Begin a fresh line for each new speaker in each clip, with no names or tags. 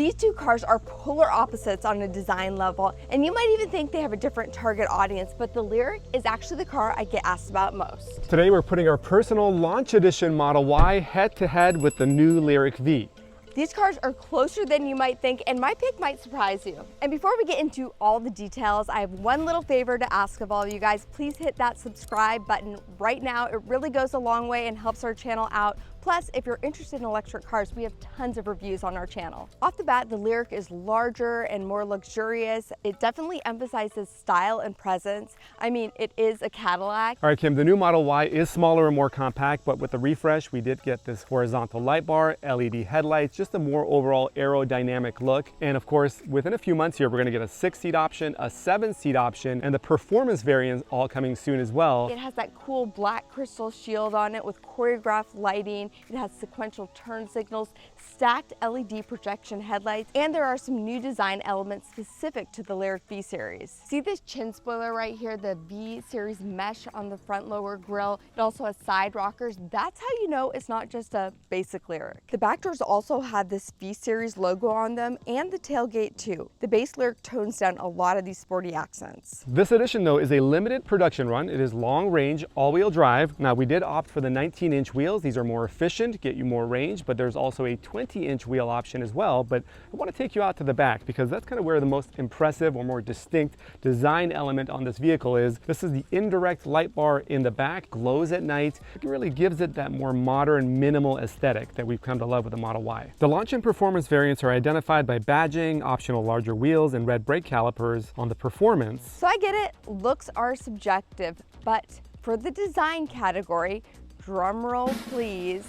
These two cars are polar opposites on a design level, and you might even think they have a different target audience, but the Lyriq is actually the car I get asked about most.
Today we're putting our personal launch edition Model Y head to head with the new Lyriq V.
These cars are closer than you might think, and my pick might surprise you. And before we get into all the details, I have one little favor to ask of all you guys. Please hit that subscribe button right now. It really goes a long way and helps our channel out. Plus, if you're interested in electric cars, we have tons of reviews on our channel. Off the bat, the Lyriq is larger and more luxurious. It definitely emphasizes style and presence. I mean, it is a Cadillac.
All right, Kim, the new Model Y is smaller and more compact, but with the refresh, we did get this horizontal light bar, LED headlights, just a more overall aerodynamic look. And of course, within a few months here, we're gonna get a 6-seat option, a 7-seat option, and the performance variants all coming soon as well.
It has that cool black crystal shield on it with choreographed lighting. It has sequential turn signals, stacked LED projection headlights, and there are some new design elements specific to the Lyriq V Series. See this chin spoiler right here, the V Series mesh on the front lower grille. It also has side rockers. That's how you know it's not just a basic Lyriq. The back doors also have this V Series logo on them, and the tailgate too. The base Lyriq tones down a lot of these sporty accents.
This edition though is a limited production run. It is long range, all-wheel drive. Now we did opt for the 19-inch wheels. These are more efficient, get you more range, but there's also a 20-inch wheel option as well. But I want to take you out to the back because that's kind of where the most impressive or more distinct design element on this vehicle is. This is the indirect light bar in the back, glows at night. It really gives it that more modern, minimal aesthetic that we've come to love with the Model Y. The launch and performance variants are identified by badging, optional larger wheels, and red brake calipers. On the performance,
So I get it, looks are subjective, but for the design category, drum roll please,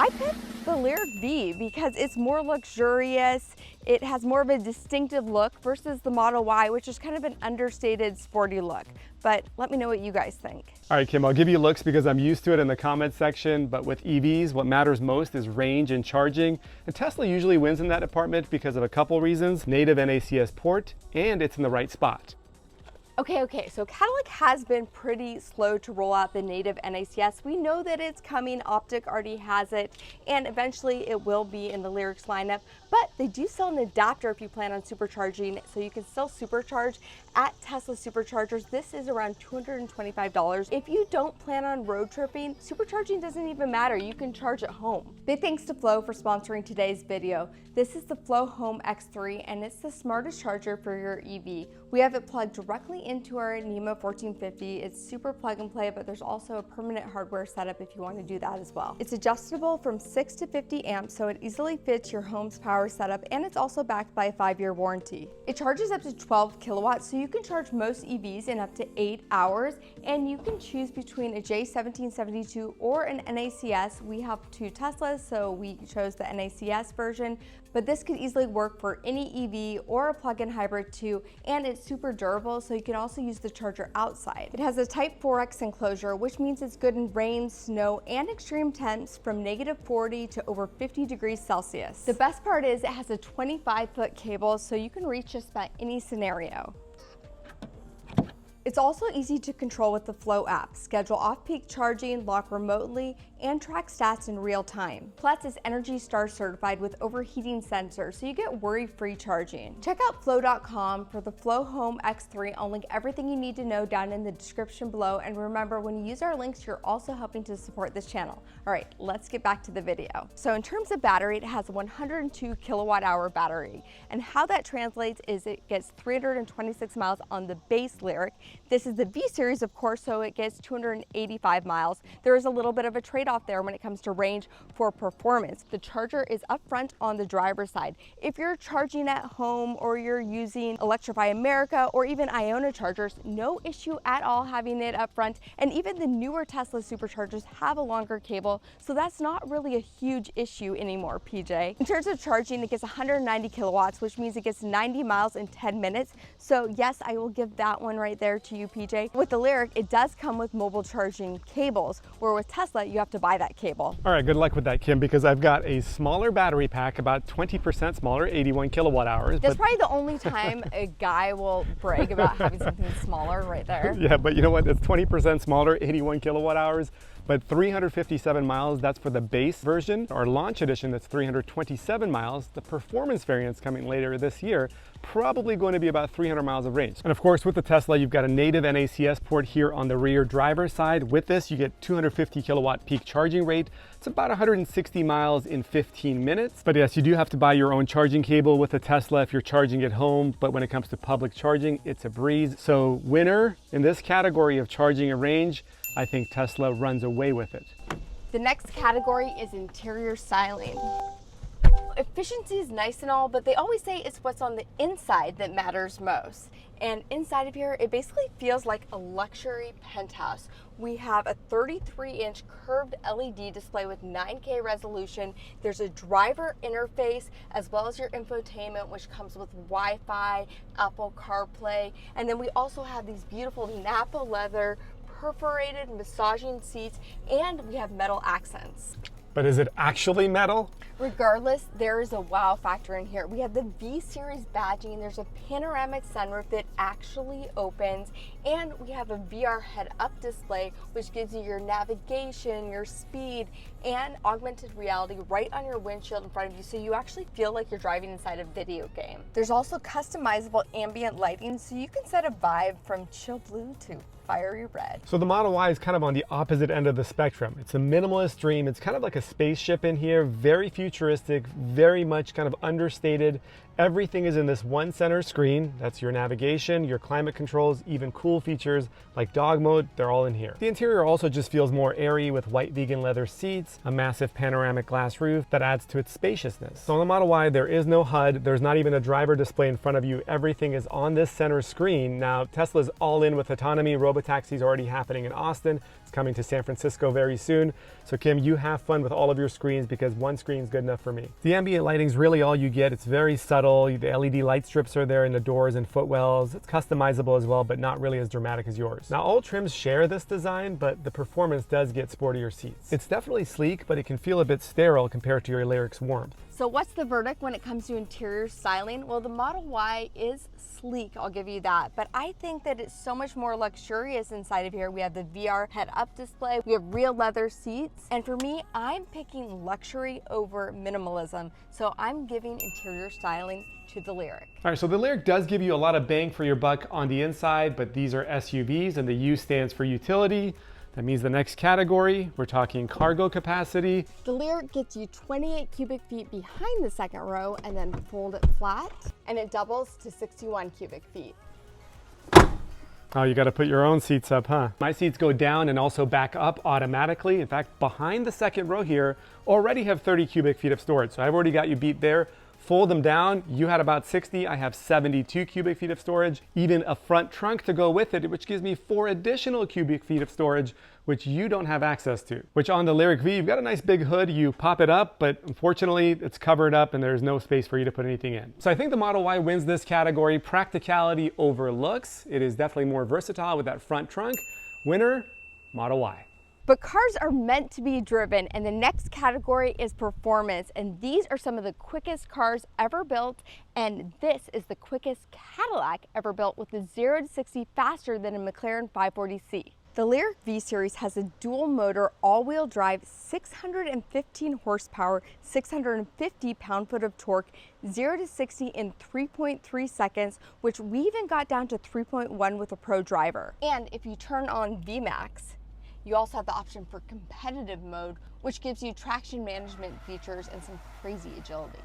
I picked the Lyriq V because it's more luxurious, it has more of a distinctive look versus the Model Y, which is kind of an understated sporty look. But let me know what you guys think.
all right, Kim, I'll give you looks because I'm used to it in the comment section, but with EVs, what matters most is range and charging. And Tesla usually wins in that department because of a couple reasons: native NACS port, and it's in the right spot.
Okay, so Cadillac has been pretty slow to roll out the native NACS. We know that it's coming, Optic already has it, and eventually it will be in the Lyriq's lineup, but they do sell an adapter if you plan on supercharging, so you can still supercharge at Tesla superchargers. This is around $225. If you don't plan on road tripping, supercharging doesn't even matter. You can charge at home. Big thanks to Flow for sponsoring today's video. This is the Flow Home X3, and it's the smartest charger for your EV. We have it plugged directly into our NEMA 1450. It's super plug and play, but there's also a permanent hardware setup if you want to do that as well. It's adjustable from 6 to 50 amps, so it easily fits your home's power setup, and it's also backed by a 5-year warranty. It charges up to 12 kilowatts, so you can charge most EVs in up to 8 hours, and you can choose between a J1772 or an NACS. We have 2 Teslas, so we chose the NACS version, but this could easily work for any EV or a plug-in hybrid too, and it's super durable, so you can also use the charger outside. It has a Type 4X enclosure, which means it's good in rain, snow, and extreme temps from -40 to over 50 degrees Celsius. The best part is it has a 25-foot cable, so you can reach just about any scenario. It's also easy to control with the Flow app. Schedule off-peak charging, lock remotely, and track stats in real time. Plus, it's Energy Star certified with overheating sensors, so you get worry-free charging. Check out flow.com for the Flow Home X3. I'll link everything you need to know down in the description below. And remember, when you use our links, you're also helping to support this channel. All right, let's get back to the video. So in terms of battery, it has a 102 kilowatt hour battery. And how that translates is it gets 326 miles on the base Lyriq. This is the V Series, of course, so it gets 285 miles. There is a little bit of a trade-off there when it comes to range for performance. The charger is up front on the driver's side. If you're charging at home or you're using Electrify America or even Iona chargers, no issue at all having it up front. And even the newer Tesla superchargers have a longer cable, so that's not really a huge issue anymore, PJ. In terms of charging, it gets 190 kilowatts, which means it gets 90 miles in 10 minutes. So yes, I will give that one right there to you, PJ. With the Lyriq, it does come with mobile charging cables, where with Tesla, you have to buy that cable.
All right, good luck with that, Kim, because I've got a smaller battery pack, about 20% smaller, 81 kilowatt hours.
That's probably the only time a guy will brag about having something smaller right there.
Yeah, but you know what? It's 20% smaller, 81 kilowatt hours, but 357 miles, that's for the base version. Our launch edition, that's 327 miles. The performance variant's coming later this year, probably going to be about 300 miles of range. And of course, with the Tesla, you've got a native NACS port here on the rear driver's side. With this, you get 250 kilowatt peak charging rate. It's about 160 miles in 15 minutes. But yes, you do have to buy your own charging cable with the Tesla if you're charging at home. But when it comes to public charging, it's a breeze. So winner in this category of charging and range, I think Tesla runs away with it.
The next category is interior styling. Efficiency is nice and all, but they always say it's what's on the inside that matters most. And inside of here, it basically feels like a luxury penthouse. We have a 33-inch curved LED display with 9K resolution. There's a driver interface as well as your infotainment, which comes with Wi-Fi, Apple CarPlay, and then we also have these beautiful Napa leather perforated massaging seats, and we have metal accents.
But is it actually metal?
Regardless, there is a wow factor in here. We have the V-Series badging, there's a panoramic sunroof that actually opens, and we have a VR head-up display, which gives you your navigation, your speed, and augmented reality right on your windshield in front of you, so you actually feel like you're driving inside a video game. There's also customizable ambient lighting, so you can set a vibe from chill blue to fiery red.
So the Model Y is kind of on the opposite end of the spectrum. It's a minimalist dream. It's kind of like a spaceship in here, very futuristic, very much kind of understated. Everything is in this one center screen. That's your navigation, your climate controls, even cool features like dog mode, they're all in here. The interior also just feels more airy with white vegan leather seats, a massive panoramic glass roof that adds to its spaciousness. So on the Model Y, there is no HUD. There's not even a driver display in front of you. Everything is on this center screen. Now, Tesla's all in with autonomy. Robotaxi's already happening in Austin. It's coming to San Francisco very soon. So Kim, you have fun with all of your screens because one screen's good enough for me. The ambient lighting's really all you get. It's very subtle. The LED light strips are there in the doors and footwells. It's customizable as well, but not really as dramatic as yours. Now, all trims share this design, but the performance does get sportier seats. It's definitely sleek, but it can feel a bit sterile compared to your Lyriq's warmth.
So what's the verdict when it comes to interior styling? Well, the Model Y is sleek, I'll give you that, but I think that it's so much more luxurious inside of here. We have the VR head-up display, we have real leather seats, and for me, I'm picking luxury over minimalism, so I'm giving interior styling to the Lyriq.
All right, so the Lyriq does give you a lot of bang for your buck on the inside, but these are SUVs and the U stands for utility. That means the next category, we're talking cargo capacity.
The Lyriq gets you 28 cubic feet behind the second row and then fold it flat, and it doubles to 61 cubic feet.
Oh, you got to put your own seats up, huh? My seats go down and also back up automatically. In fact, behind the second row here, already have 30 cubic feet of storage. So I've already got you beat there. Fold them down, you had about 60, I have 72 cubic feet of storage, even a front trunk to go with it, which gives me 4 additional cubic feet of storage, which you don't have access to. Which on the Lyriq V, you've got a nice big hood, you pop it up, but unfortunately it's covered up and there's no space for you to put anything in. So I think the Model Y wins this category, practicality over looks. It is definitely more versatile with that front trunk. Winner, Model Y.
But cars are meant to be driven, and the next category is performance, and these are some of the quickest cars ever built, and this is the quickest Cadillac ever built with a 0 to 60 faster than a McLaren 540C. The Lyriq V-Series has a dual motor all-wheel drive, 615 horsepower, 650 pound-foot of torque, 0 to 60 in 3.3 seconds, which we even got down to 3.1 with a pro driver. And if you turn on VMAX, you also have the option for competitive mode, which gives you traction management features and some crazy agility.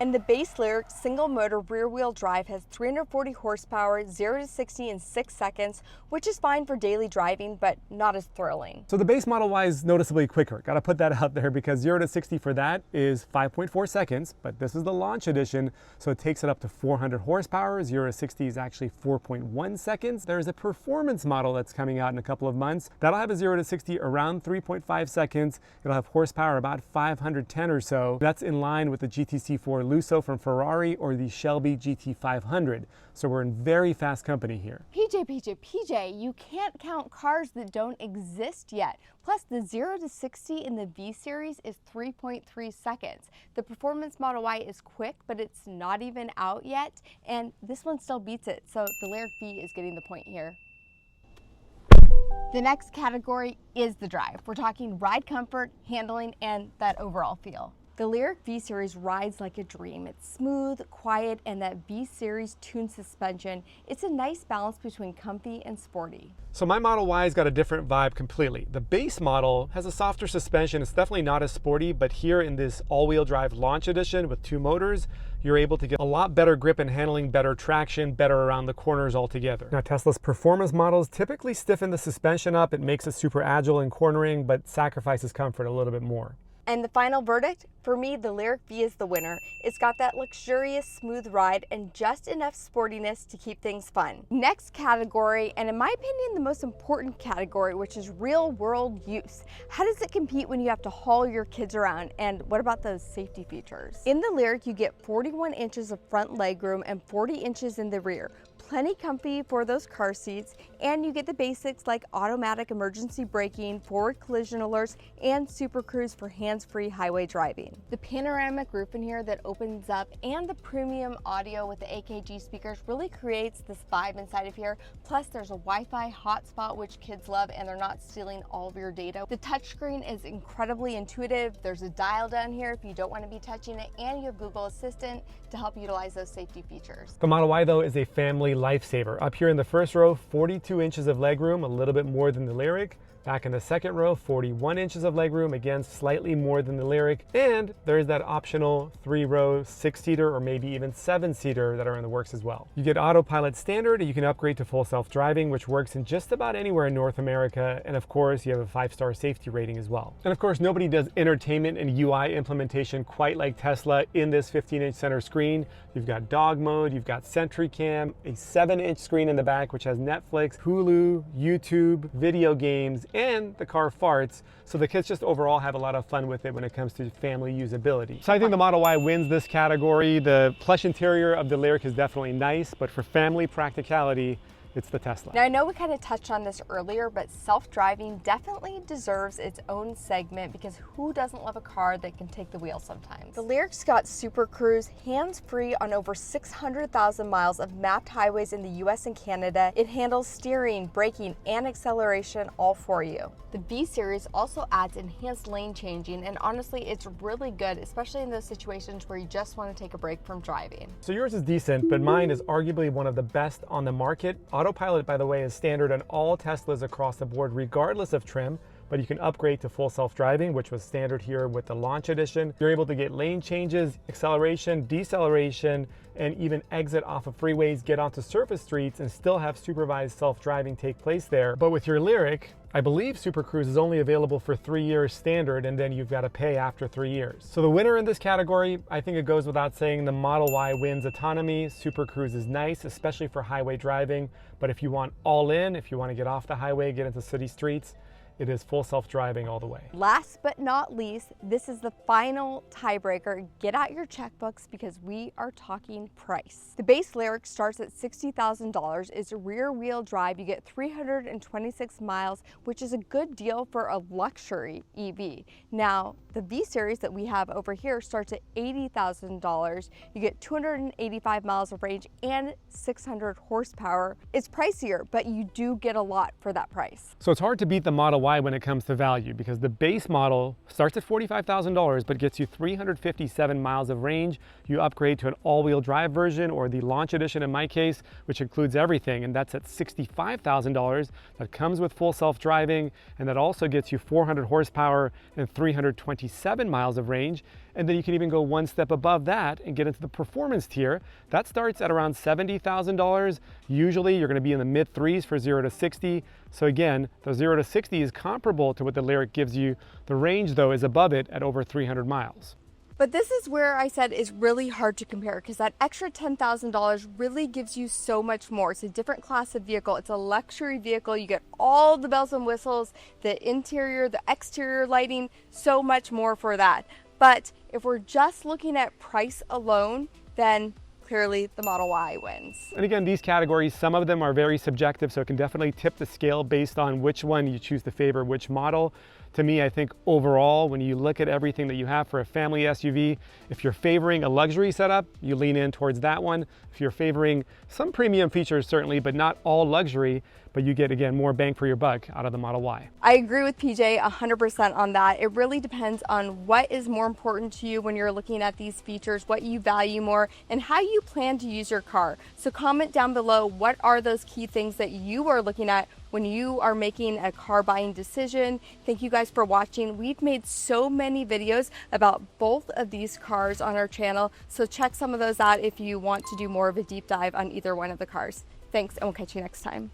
And the base Lyriq single motor rear wheel drive has 340 horsepower, 0 to 60 in 6 seconds, which is fine for daily driving, but not as thrilling.
So the base Model Y is noticeably quicker. Gotta put that out there because 0 to 60 for that is 5.4 seconds, but this is the launch edition, so it takes it up to 400 horsepower. 0 to 60 is actually 4.1 seconds. There's a performance model that's coming out in a couple of months. That'll have a 0 to 60 around 3.5 seconds. It'll have horsepower about 510 or so. That's in line with the GTC4 Lusso from Ferrari or the Shelby GT500. So we're in very fast company here.
PJ, you can't count cars that don't exist yet. Plus, the 0 to 60 in the V Series is 3.3 seconds. The Performance Model Y is quick, but it's not even out yet, and this one still beats it, so the Lyriq V is getting the point here. The next category is the drive. We're talking ride comfort, handling, and that overall feel. The Lyriq V Series rides like a dream. It's smooth, quiet, and that V Series tuned suspension. It's a nice balance between comfy and sporty.
So my Model Y's got a different vibe completely. The base model has a softer suspension. It's definitely not as sporty, but here in this all-wheel drive launch edition with 2 motors, you're able to get a lot better grip and handling, better traction, better around the corners altogether. Now, Tesla's performance models typically stiffen the suspension up. It makes it super agile in cornering, but sacrifices comfort a little bit more.
And the final verdict, for me, the Lyriq V is the winner. It's got that luxurious, smooth ride and just enough sportiness to keep things fun. Next category, and in my opinion, the most important category, which is real world use. How does it compete when you have to haul your kids around? And what about those safety features? In the Lyriq, you get 41 inches of front legroom and 40 inches in the rear. Plenty comfy for those car seats, and you get the basics like automatic emergency braking, forward collision alerts, and Super Cruise for hands-free highway driving. The panoramic roof in here that opens up and the premium audio with the AKG speakers really creates this vibe inside of here. Plus, there's a Wi-Fi hotspot, which kids love, and they're not stealing all of your data. The touchscreen is incredibly intuitive. There's a dial down here if you don't want to be touching it, and you have Google Assistant to help utilize those safety features.
The Model Y, though, is a family lifesaver. Up here in the first row, 42 inches of legroom, a little bit more than the Lyriq. Back in the second row, 41 inches of legroom, again, slightly more than the Lyriq. And there's that optional 3-row 6-seater or maybe even 7-seater that are in the works as well. You get autopilot standard, and you can upgrade to full self-driving, which works in just about anywhere in North America. And of course, you have a 5-star safety rating as well. And of course, nobody does entertainment and UI implementation quite like Tesla in this 15-inch center screen. You've got dog mode, you've got Sentry Cam, a 7-inch screen in the back, which has Netflix, Hulu, YouTube, video games, and the car farts, so the kids just overall have a lot of fun with it when it comes to family usability. So I think the Model Y wins this category. The plush interior of the Lyriq is definitely nice, but for family practicality, it's the Tesla.
Now, I know we kind of touched on this earlier, but self-driving definitely deserves its own segment because who doesn't love a car that can take the wheel sometimes? The Lyriq's got Super Cruise, hands-free on over 600,000 miles of mapped highways in the US and Canada. It handles steering, braking, and acceleration all for you. The V Series also adds enhanced lane changing, and honestly, it's really good, especially in those situations where you just want to take a break from driving.
So yours is decent, but mine is arguably one of the best on the market. Autopilot, by the way, is standard on all Teslas across the board, regardless of trim, but you can upgrade to full self-driving, which was standard here with the launch edition. You're able to get lane changes, acceleration, deceleration, and even exit off of freeways, get onto surface streets, and still have supervised self-driving take place there. But with your Lyriq, I believe Super Cruise is only available for 3 years standard, and then you've got to pay after 3 years. So the winner in this category, I think it goes without saying, the Model Y wins autonomy. Super Cruise is nice, especially for highway driving. But if you want all in, if you want to get off the highway, get into city streets, it is full self-driving all the way.
Last but not least, this is the final tiebreaker. Get out your checkbooks because we are talking price. The base Lyriq starts at $60,000. It's a rear-wheel drive. You get 326 miles, which is a good deal for a luxury EV. Now, the V Series that we have over here starts at $80,000. You get 285 miles of range and 600 horsepower. It's pricier, but you do get a lot for that price.
So it's hard to beat the Model Y when it comes to value because the base model starts at $45,000 but gets you 357 miles of range. You upgrade to an all-wheel drive version or the launch edition in my case, which includes everything, and that's at $65,000. That comes with full self-driving, and that also gets you 400 horsepower and 327 miles of range. And then you can even go one step above that and get into the performance tier. That starts at around $70,000. Usually you're going to be in the mid threes for 0 to 60. So again, the 0 to 60 is comparable to what the Lyriq gives you. The range though is above it at over 300 miles.
But this is where I said it's really hard to compare because that extra $10,000 really gives you so much more. It's a different class of vehicle. It's a luxury vehicle. You get all the bells and whistles, the interior, the exterior lighting, so much more for that. But if we're just looking at price alone, then clearly the Model Y wins.
And again, these categories, some of them are very subjective, so it can definitely tip the scale based on which one you choose to favor, which model. To me, I think overall, when you look at everything that you have for a family SUV, if you're favoring a luxury setup, you lean in towards that one. If you're favoring some premium features, certainly, but not all luxury, but you get, again, more bang for your buck out of the Model Y.
I agree with PJ 100% on that. It really depends on what is more important to you when you're looking at these features, what you value more, and how you plan to use your car. So comment down below, what are those key things that you are looking at when you are making a car buying decision. Thank you guys for watching. We've made so many videos about both of these cars on our channel, so check some of those out if you want to do more of a deep dive on either one of the cars. Thanks, and we'll catch you next time.